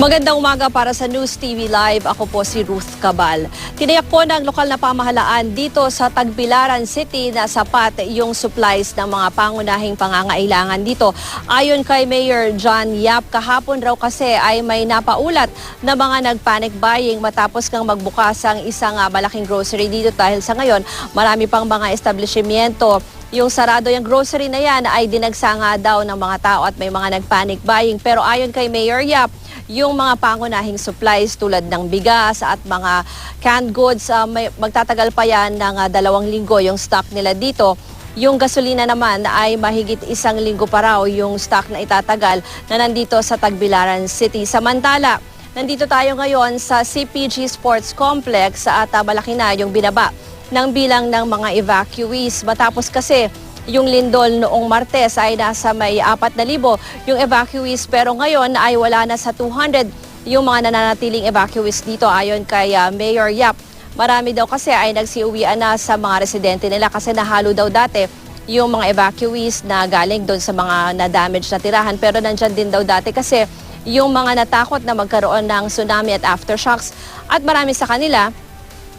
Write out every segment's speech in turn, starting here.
Magandang umaga para sa News TV Live. Ako po si Ruth Cabal. Tiniyak po ng lokal na pamahalaan dito sa Tagbilaran City na sapat yung supplies ng mga pangunahing pangangailangan dito. Ayon kay Mayor John Yap, kahapon raw kasi ay may napaulat na mga nag-panic buying matapos kang magbukas ang isang malaking grocery dito dahil sa ngayon marami pang mga establishmento. Yung sarado yung grocery na yan ay dinagsanga daw ng mga tao at may mga nag-panic buying. Pero ayon kay Mayor Yap, yung mga pangunahing supplies tulad ng bigas at mga canned goods, magtatagal pa yan ng 2 linggo yung stock nila dito. Yung gasolina naman ay mahigit 1 linggo pa raw yung stock na itatagal na nandito sa Tagbilaran City. Samantala, nandito tayo ngayon sa CPG Sports Complex at malaki na yung binaba ng bilang ng mga evacuees. Matapos kasi yung lindol noong Martes ay nasa may 4,000 yung evacuees, pero ngayon ay wala na sa 200 yung mga nananatiling evacuees dito ayon kay Mayor Yap. Marami daw kasi ay nagsiuwian na sa mga residente nila kasi nahalo daw dati yung mga evacuees na galing doon sa mga na-damage na tirahan, pero nandyan din daw dati kasi yung mga natakot na magkaroon ng tsunami at aftershocks at marami sa kanila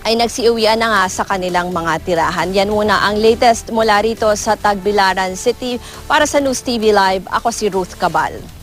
ay nagsiuwian na nga sa kanilang mga tirahan. Yan muna ang latest mula rito sa Tagbilaran City. Para sa News TV Live, ako si Ruth Cabal.